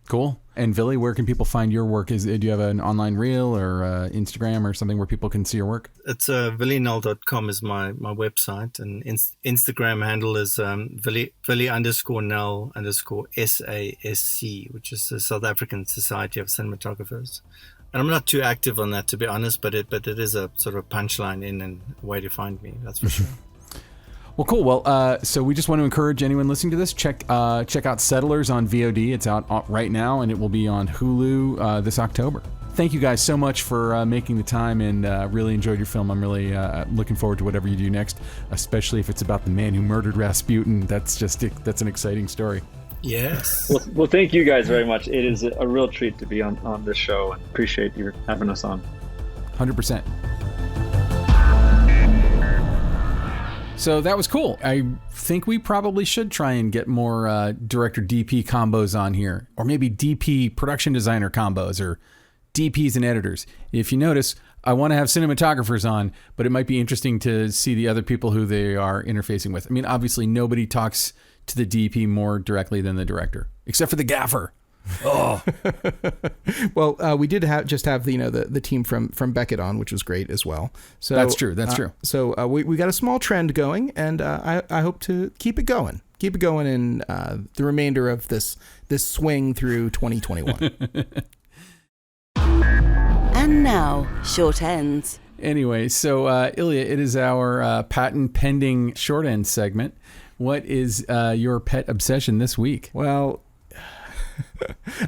Cool. And Willie, where can people find your work? Do you have an online reel or Instagram or something where people can see your work? It's willienel.com is my website, and Instagram handle is Willie_Nel_SASC, which is the South African Society of Cinematographers. And I'm not too active on that, to be honest, but it is a sort of punchline in and a way to find me. That's for sure. Well, cool. Well, so we just want to encourage anyone listening to this, check out Settlers on VOD. It's out right now, and it will be on Hulu this October. Thank you guys so much for making the time, and really enjoyed your film. I'm really looking forward to whatever you do next, especially if it's about the man who murdered Rasputin. That's an exciting story. Yes. Well, thank you guys very much. It is a real treat to be on this show, and appreciate you having us on. 100%. So that was cool. I think we probably should try and get more director DP combos on here, or maybe DP production designer combos, or DPs and editors. If you notice, I want to have cinematographers on, but it might be interesting to see the other people who they are interfacing with. I mean, obviously nobody talks to the DP more directly than the director, except for the gaffer. Oh, well, we did just have the team from Beckett on, which was great as well. So that's true. That's true. So we got a small trend going, and I hope to keep it going in the remainder of this swing through 2021. And now, short ends. Anyway, so Ilya, it is our patent pending short end segment. What is your pet obsession this week? Well,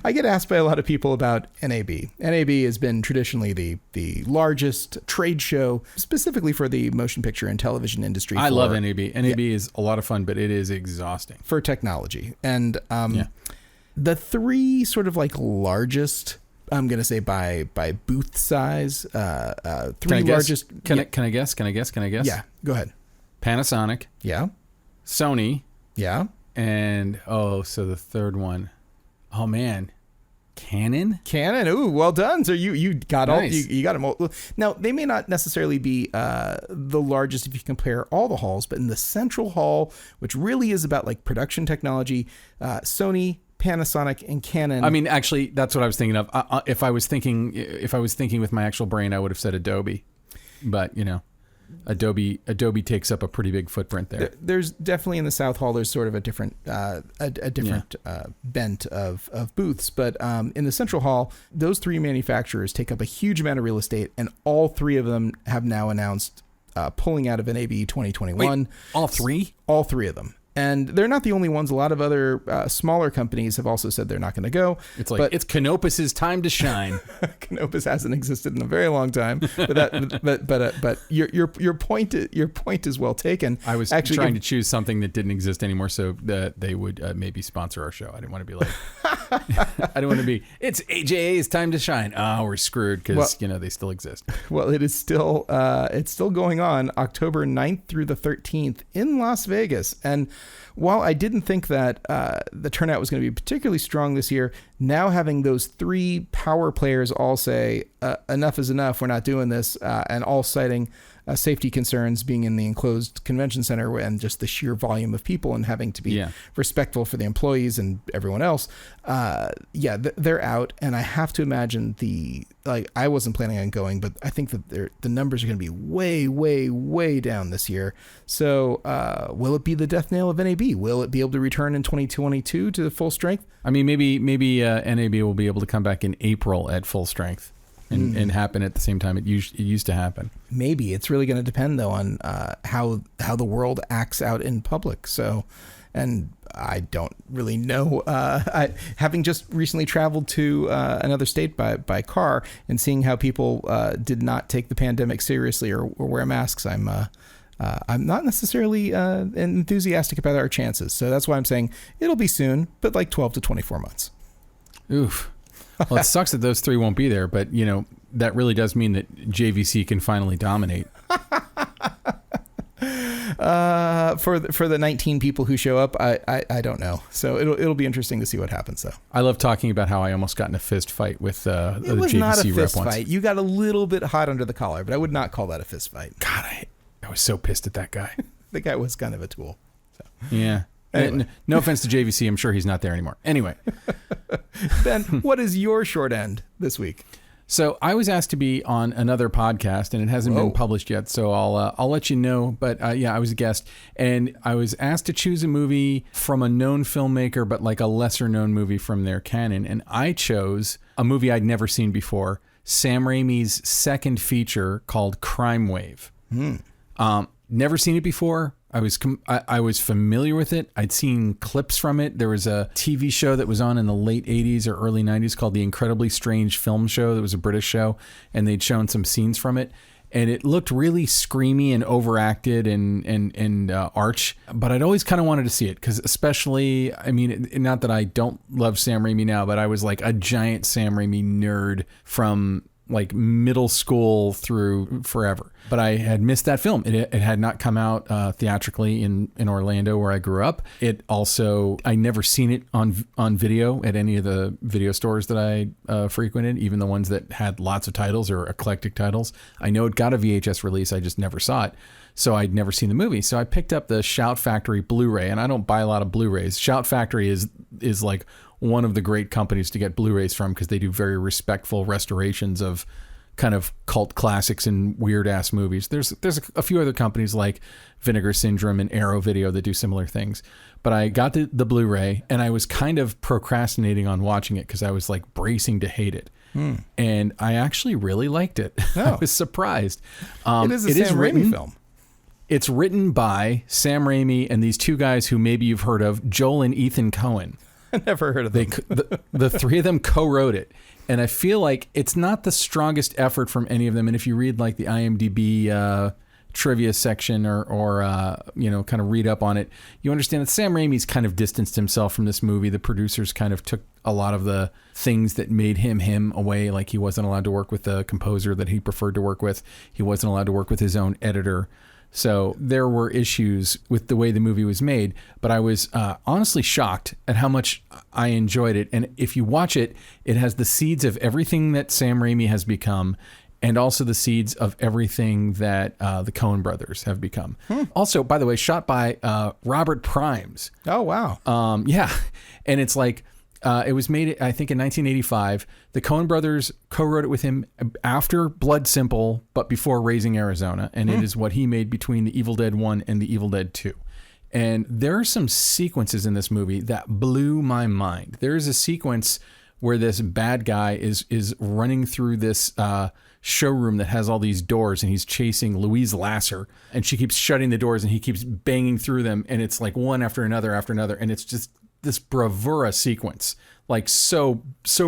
I get asked by a lot of people about NAB. NAB has been traditionally the largest trade show, specifically for the motion picture and television industry. I love NAB. NAB is a lot of fun, but it is exhausting. For technology. And the three sort of like largest, I'm going to say by booth size, three largest. Can I guess? Yeah, go ahead. Panasonic. Yeah. Sony. Yeah. And, so the third one. Oh man, Canon. Ooh, well done. So you got nice. you got them all. Now they may not necessarily be the largest if you compare all the halls, but in the central hall, which really is about like production technology, Sony, Panasonic, and Canon. I mean, actually, that's what I was thinking of. If I was thinking with my actual brain, I would have said Adobe, but Adobe takes up a pretty big footprint there. There's definitely in the South Hall. There's sort of a different bent of booths, but in the Central Hall, those three manufacturers take up a huge amount of real estate, and all three of them have now announced pulling out of NAB 2021. Wait, all three? All three of them. And they're not the only ones. A lot of other smaller companies have also said they're not going to go. It's like, it's Canopus's time to shine. Canopus hasn't existed in a very long time. But your point is well taken. I was actually trying to choose something that didn't exist anymore, so that they would maybe sponsor our show. I didn't want to be like, I didn't want to be. It's AJA's time to shine. Oh, we're screwed because they still exist. Well, it is still going on October 9th through the 13th in Las Vegas, and while I didn't think that the turnout was going to be particularly strong this year, now having those three power players all say, enough is enough, we're not doing this, and all citing safety concerns being in the enclosed convention center and just the sheer volume of people and having to be respectful for the employees and everyone else, they're out. And I have to imagine I wasn't planning on going, but I think that the numbers are going to be way, way, way down this year. So will it be the death nail of NAB? Will it be able to return in 2022 to full strength? I mean, maybe NAB will be able to come back in April at full strength. and happen at the same time it used to happen. Maybe it's really going to depend though on how the world acts out in public. So, and I don't really know. Having just recently traveled to another state by car and seeing how people did not take the pandemic seriously or wear masks, I'm not necessarily enthusiastic about our chances. So that's why I'm saying it'll be soon, but like 12 to 24 months. Oof. Well, it sucks that those three won't be there, but that really does mean that JVC can finally dominate. For the 19 people who show up, I don't know. So it'll be interesting to see what happens though. I love talking about how I almost got in a fist fight with the JVC rep once. It was not a fist fight. You got a little bit hot under the collar, but I would not call that a fist fight. God, I was so pissed at that guy. The guy was kind of a tool. So. Yeah. Anyway. No offense to JVC. I'm sure he's not there anymore. Anyway. Ben, what is your short end this week? So I was asked to be on another podcast, and it hasn't been published yet. So I'll let you know. But I was a guest, and I was asked to choose a movie from a known filmmaker, but like a lesser known movie from their canon. And I chose a movie I'd never seen before, Sam Raimi's second feature called Crime Wave. Never seen it before. I was familiar with it. I'd seen clips from it. There was a TV show that was on in the late 80s or early 90s called The Incredibly Strange Film Show. That was a British show, and they'd shown some scenes from it. And it looked really screamy and overacted and arch. But I'd always kind of wanted to see it because especially, I mean, not that I don't love Sam Raimi now, but I was like a giant Sam Raimi nerd from like middle school through forever. But I had missed that film. It had not come out theatrically in Orlando where I grew up. It also, I never seen it on video at any of the video stores that I frequented, even the ones that had lots of titles or eclectic titles. I know it got a VHS release. I just never saw it. So I'd never seen the movie. So I picked up the Shout Factory Blu-ray, and I don't buy a lot of Blu-rays. Shout Factory is like one of the great companies to get Blu-rays from because they do very respectful restorations of kind of cult classics and weird ass movies. There's a few other companies like Vinegar Syndrome and Arrow Video that do similar things. But I got the Blu-ray and I was kind of procrastinating on watching it because I was like bracing to hate it. And I actually really liked it. I was surprised. It is a Sam Raimi film. It's written by Sam Raimi and these two guys who maybe you've heard of, Joel and Ethan Coen. I never heard of them. The three of them co-wrote it. And I feel like it's not the strongest effort from any of them. And if you read like the IMDb trivia section or kind of read up on it, you understand that Sam Raimi's kind of distanced himself from this movie. The producers kind of took a lot of the things that made him away. Like he wasn't allowed to work with the composer that he preferred to work with. He wasn't allowed to work with his own editor. So there were issues with the way the movie was made, but I was honestly shocked at how much I enjoyed it. And if you watch it, it has the seeds of everything that Sam Raimi has become and also the seeds of everything that the Coen brothers have become. Also, by the way, shot by Robert Primes. Oh, wow. Yeah. And it's like, it was made, I think, in 1985. The Coen brothers co-wrote it with him after Blood Simple, but before Raising Arizona. And it is what he made between The Evil Dead 1 and The Evil Dead 2. And there are some sequences in this movie that blew my mind. There is a sequence where this bad guy is running through this showroom that has all these doors, and he's chasing Louise Lasser, and she keeps shutting the doors, and he keeps banging through them, and it's like one after another, and it's just this bravura sequence, like so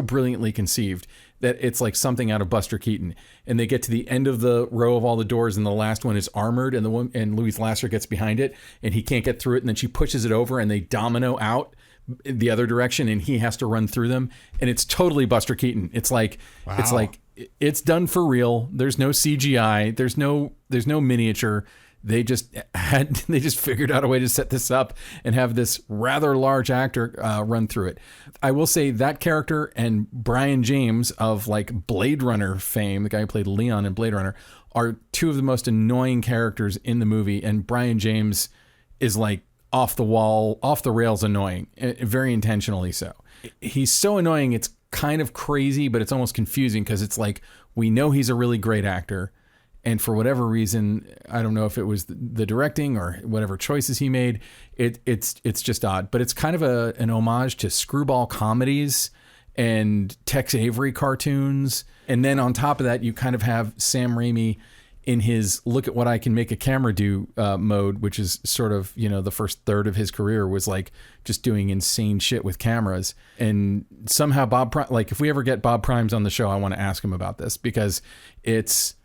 brilliantly conceived that it's like something out of Buster Keaton. And they get to the end of the row of all the doors, and the last one is armored, and Louise Lasser gets behind it, and he can't get through it, and then she pushes it over, and they domino out the other direction, and he has to run through them, and it's totally Buster Keaton. It's like, wow. It's like it's done for real. There's no CGI. There's no miniature. They just figured out a way to set this up and have this rather large actor run through it. I will say that character and Brian James of like Blade Runner fame, the guy who played Leon in Blade Runner, are two of the most annoying characters in the movie. And Brian James is like off the wall, off the rails annoying, very intentionally so. He's so annoying, it's kind of crazy, but it's almost confusing because it's like we know he's a really great actor. And for whatever reason, I don't know if it was the directing or whatever choices he made, it's just odd. But it's kind of an homage to screwball comedies and Tex Avery cartoons. And then on top of that, you kind of have Sam Raimi in his look at what I can make a camera do mode, which is sort of, the first third of his career was like just doing insane shit with cameras. And somehow if we ever get Bob Primes on the show, I want to ask him about this because it's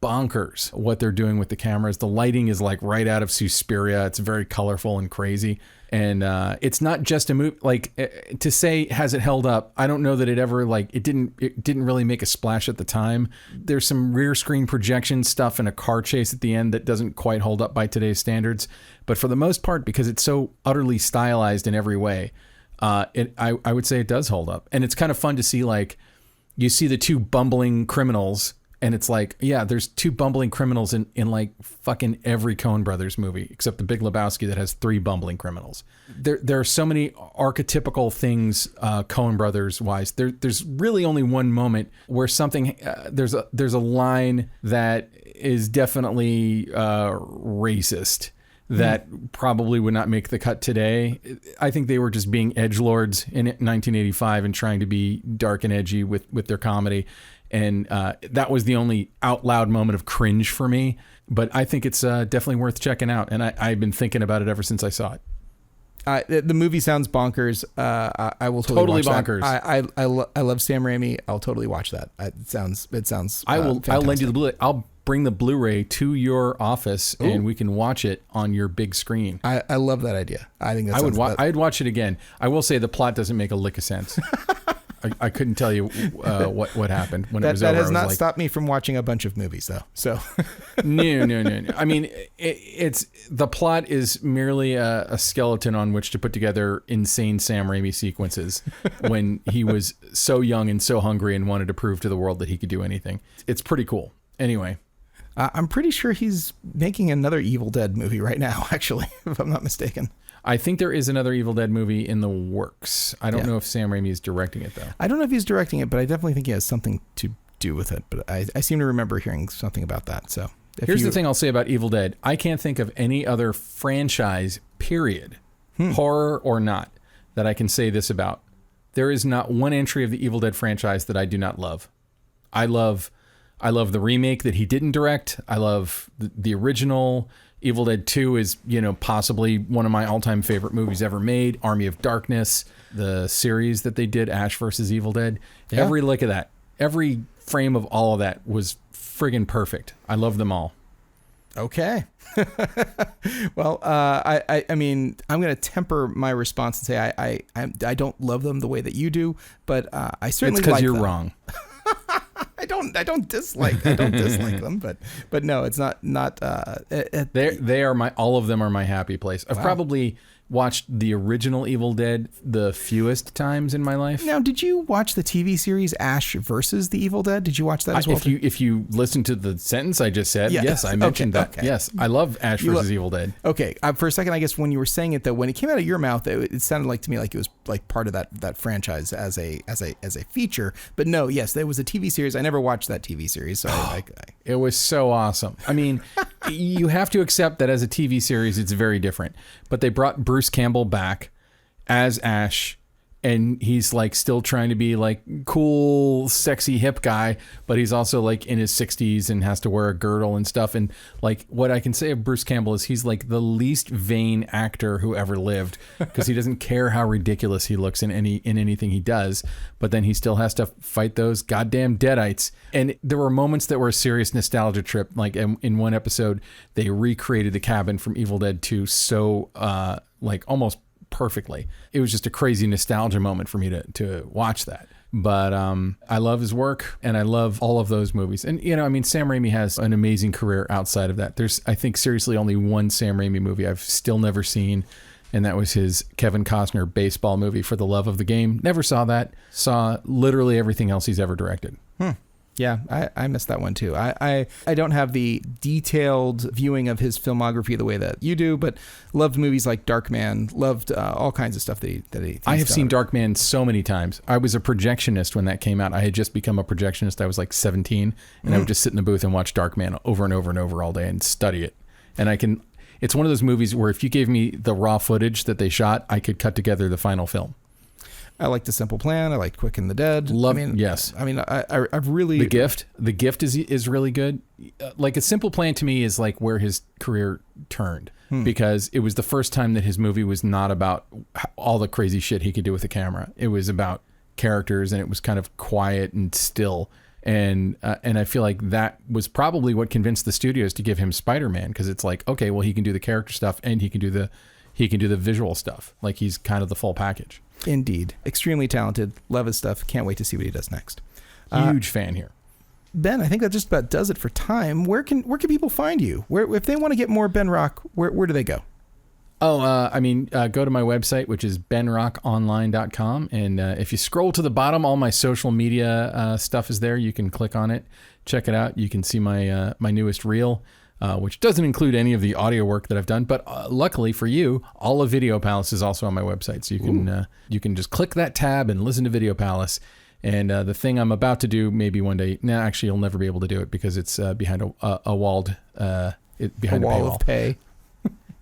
bonkers what they're doing with the cameras. The lighting is like right out of Suspiria. It's very colorful and crazy. And it's not just a movie. Like to say, has it held up? I don't know that it ever it didn't really make a splash at the time. There's some rear screen projection stuff and a car chase at the end that doesn't quite hold up by today's standards. But for the most part, because it's so utterly stylized in every way, I would say it does hold up. And it's kind of fun to see, like, you see the two bumbling criminals. And it's like, yeah, there's two bumbling criminals in like fucking every Coen Brothers movie, except The Big Lebowski that has 3 bumbling criminals. There are so many archetypical things, Coen Brothers wise. There's really only one moment where something there's a line that is definitely racist that probably would not make the cut today. I think they were just being edgelords in 1985 and trying to be dark and edgy with their comedy. And that was the only out loud moment of cringe for me. But I think it's definitely worth checking out. And I've been thinking about it ever since I saw it. The movie sounds bonkers. I will totally watch bonkers. That. I love Sam Raimi. I'll totally watch that. It sounds. I'll lend you the Blu-ray. I'll bring the Blu-ray to your office and we can watch it on your big screen. I love that idea. I think that I'd watch it again. I will say the plot doesn't make a lick of sense. I couldn't tell you what happened when it was over. That has not stopped me from watching a bunch of movies, though. So no. I mean, it's the plot is merely a skeleton on which to put together insane Sam Raimi sequences when he was so young and so hungry and wanted to prove to the world that he could do anything. It's pretty cool. Anyway. I'm pretty sure he's making another Evil Dead movie right now, actually, if I'm not mistaken. I think there is another Evil Dead movie in the works. I don't know if Sam Raimi is directing it, though. I don't know if he's directing it, but I definitely think he has something to do with it. But I seem to remember hearing something about that. So here's the thing I'll say about Evil Dead. I can't think of any other franchise, period, horror or not, that I can say this about. There is not one entry of the Evil Dead franchise that I do not love. I love the remake that he didn't direct. I love the original. Evil Dead 2 is, possibly one of my all-time favorite movies ever made. Army of Darkness, the series that they did, Ash versus Evil Dead. Yeah. Every lick of that, every frame of all of that was friggin' perfect. I love them all. Okay. Well, I mean, I'm going to temper my response and say I don't love them the way that you do, but I certainly like them. It's because you're wrong. I don't dislike them, but no, it's not. They are all of them are my happy place. I've probably watched the original Evil Dead the fewest times in my life. Now, did you watch the TV series Ash versus the Evil Dead? Did you watch that as well? If you listen to the sentence I just said, yes, I mentioned that. Okay. Yes, I love Ash versus Evil Dead. Okay, for a second, I guess when you were saying it though, when it came out of your mouth, it sounded like to me like it was like part of that franchise as a feature. But no, yes, there was a TV series. I never watched that TV series, so it was so awesome. I mean, you have to accept that as a TV series, it's very different. But they brought Bruce Campbell back as Ash, and he's like still trying to be like cool, sexy, hip guy, but he's also like in his 60s and has to wear a girdle and stuff. And like what I can say of Bruce Campbell is he's like the least vain actor who ever lived, because he doesn't care how ridiculous he looks in anything he does, but then he still has to fight those goddamn deadites. And there were moments that were a serious nostalgia trip. Like in one episode, they recreated the cabin from Evil Dead 2 so like almost perfectly. It was just a crazy nostalgia moment for me to watch that. But I love his work, and I love all of those movies. And, I mean, Sam Raimi has an amazing career outside of that. There's, I think, seriously only one Sam Raimi movie I've still never seen, and that was his Kevin Costner baseball movie, For the Love of the Game. Never saw that. Saw literally everything else he's ever directed. Yeah, I missed that one too. I don't have the detailed viewing of his filmography the way that you do, but loved movies like Darkman, loved all kinds of stuff that he I have seen Darkman so many times. I was a projectionist when that came out. I had just become a projectionist. I was like 17, and I would just sit in the booth and watch Darkman over and over and over all day and study it. And it's one of those movies where if you gave me the raw footage that they shot, I could cut together the final film. I like The Simple Plan. I like Quick and the Dead. Yes. I mean, I've really... The Gift is really good. Like A Simple Plan to me is like where his career turned because it was the first time that his movie was not about all the crazy shit he could do with the camera. It was about characters, and it was kind of quiet and still. And I feel like that was probably what convinced the studios to give him Spider-Man, because it's like, okay, well, he can do the character stuff and he can do the visual stuff. Like, he's kind of the full package. Indeed. Extremely talented. Love his stuff. Can't wait to see what he does next. Huge fan here. Ben, I think that just about does it for time. Where can people find you? If they want to get more Ben Rock, where do they go? Go to my website, which is benrockonline.com. And if you scroll to the bottom, all my social media stuff is there. You can click on it, check it out. You can see my newest reel, which doesn't include any of the audio work that I've done. But luckily for you, all of Video Palace is also on my website. So you can just click that tab and listen to Video Palace. And the thing I'm about to do, maybe one day, actually, you'll never be able to do it because it's behind a walled, behind a wall of pay.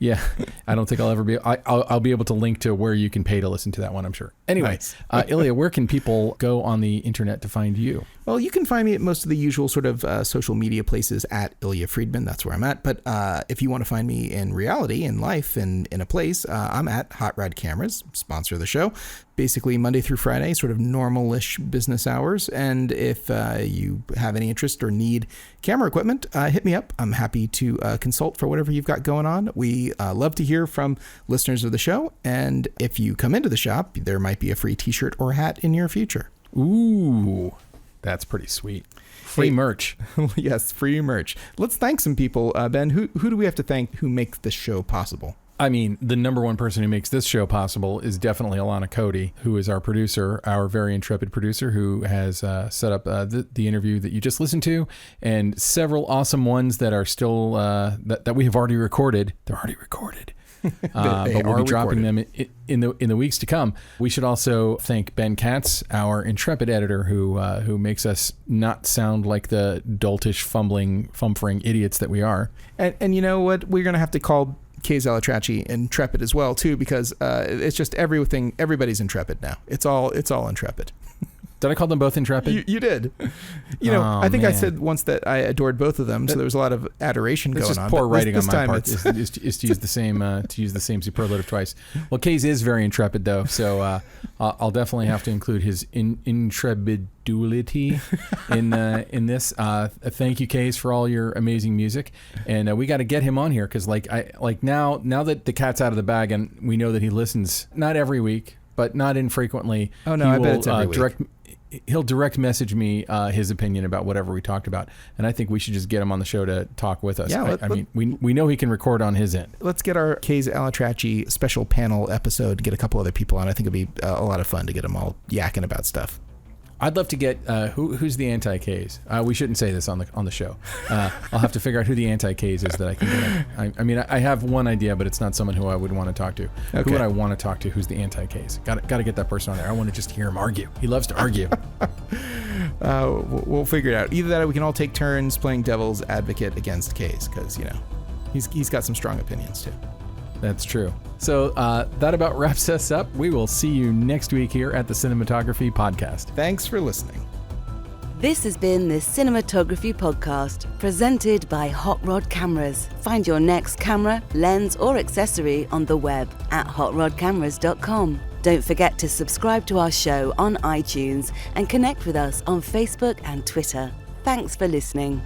Yeah, I don't think I'll ever be. I'll be able to link to where you can pay to listen to that one, I'm sure. Anyway, nice. Ilya, where can people go on the internet to find you? Well, you can find me at most of the usual sort of social media places at Ilya Friedman. That's where I'm at. But if you want to find me in reality, in life, in a place, I'm at Hot Rod Cameras, sponsor of the show. Basically Monday through Friday, sort of normal-ish business hours. And if you have any interest or need camera equipment, hit me up. I'm happy to consult for whatever you've got going on. We love to hear from listeners of the show. And if you come into the shop, there might be a free t-shirt or hat in your future. Ooh, that's pretty sweet. Free merch. Yes, free merch. Let's thank some people. Ben, who do we have to thank who make this show possible? I mean, the number one person who makes this show possible is definitely Alana Cody, who is our producer, our very intrepid producer, who has set up the interview that you just listened to, and several awesome ones that are still that we have already recorded. They're already recorded. But we'll be dropping them in the weeks to come. We should also thank Ben Katz, our intrepid editor, who makes us not sound like the doltish, fumfering idiots that we are. And you know what? We're going to have to call Kay's Al-Atrakchi intrepid as well too, because it's just everything. Everybody's intrepid now. It's all intrepid. Did I call them both intrepid? You did. I think I said once that I adored both of them, so there was a lot of adoration going on. It's just poor writing on my part is to use the same superlative twice. Well, Kay's is very intrepid though, so I'll definitely have to include his intrepidulity in this. Thank you, Kay's, for all your amazing music, and we got to get him on here because now that the cat's out of the bag and we know that he listens not every week, but not infrequently. Oh no, I bet it's every week. He'll direct message me his opinion about whatever we talked about, and I think we should just get him on the show to talk with us. Yeah, I mean, we know he can record on his end. Let's get our Kay's Al-Atrakchi special panel episode, get a couple other people on. I think it'll be a lot of fun to get them all yakking about stuff. I'd love to get who's the anti-K's. We shouldn't say this on the show. I'll have to figure out who the anti-K's is that I can get. I mean, I have one idea, but it's not someone who I would want to talk to. Okay. Who would I want to talk to? Who's the anti-K's? Got to get that person on there. I want to just hear him argue. He loves to argue. We'll figure it out. Either that, or we can all take turns playing devil's advocate against K's, because he's got some strong opinions too. That's true. So that about wraps us up. We will see you next week here at the Cinematography Podcast. Thanks for listening. This has been the Cinematography Podcast, presented by Hot Rod Cameras. Find your next camera, lens, or accessory on the web at hotrodcameras.com. Don't forget to subscribe to our show on iTunes and connect with us on Facebook and Twitter. Thanks for listening.